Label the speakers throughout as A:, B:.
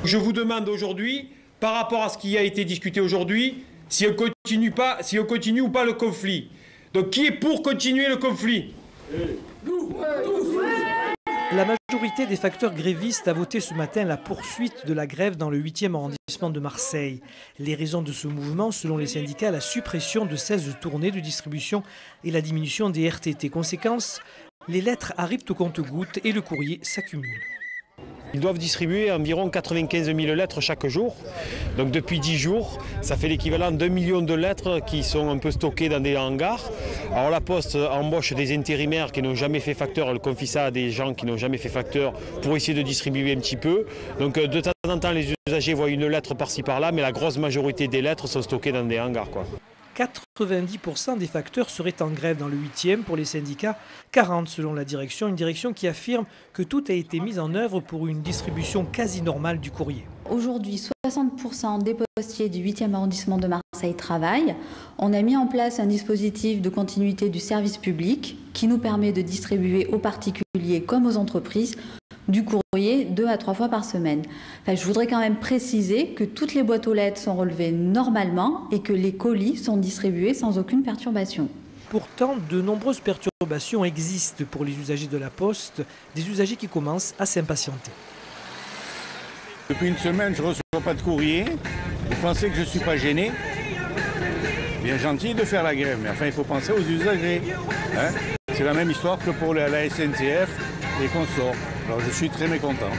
A: Je vous demande aujourd'hui, par rapport à ce qui a été discuté aujourd'hui, si on continue ou pas le conflit. Donc qui est pour continuer le conflit?
B: La majorité des facteurs grévistes a voté ce matin la poursuite de la grève dans le 8e arrondissement de Marseille. Les raisons de ce mouvement, selon les syndicats, la suppression de 16 tournées de distribution et la diminution des RTT. Conséquence, les lettres arrivent au compte-gouttes et le courrier s'accumule.
A: Ils doivent distribuer environ 95 000 lettres chaque jour. Donc depuis 10 jours, ça fait l'équivalent de 2 millions de lettres qui sont un peu stockées dans des hangars. Alors la Poste embauche des intérimaires qui n'ont jamais fait facteur, elle confie ça à des gens qui n'ont jamais fait facteur pour essayer de distribuer un petit peu. Donc de temps en temps, les usagers voient une lettre par-ci par-là, mais la grosse majorité des lettres sont stockées dans des hangars,
B: 90% des facteurs seraient en grève dans le 8e pour les syndicats, 40% selon la direction, une direction qui affirme que tout a été mis en œuvre pour une distribution quasi normale du courrier.
C: Aujourd'hui, 60% des postiers du 8e arrondissement de Marseille travaillent. On a mis en place un dispositif de continuité du service public qui nous permet de distribuer aux particuliers comme aux entreprises du courrier 2 à 3 fois par semaine. Je voudrais quand même préciser que toutes les boîtes aux lettres sont relevées normalement et que les colis sont distribués sans aucune perturbation.
B: Pourtant, de nombreuses perturbations existent pour les usagers de la Poste, des usagers qui commencent à s'impatienter.
D: Depuis une semaine, je ne reçois pas de courrier. Vous pensez que je ne suis pas gêné? Bien gentil de faire la grève, mais enfin, il faut penser aux usagers. Hein? C'est la même histoire que pour la SNCF et consorts. Alors je suis très mécontent.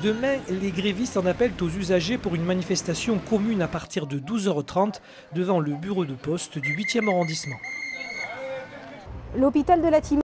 B: Demain, les grévistes en appellent aux usagers pour une manifestation commune à partir de 12h30 devant le bureau de poste du 8e arrondissement.
E: L'hôpital de la Timone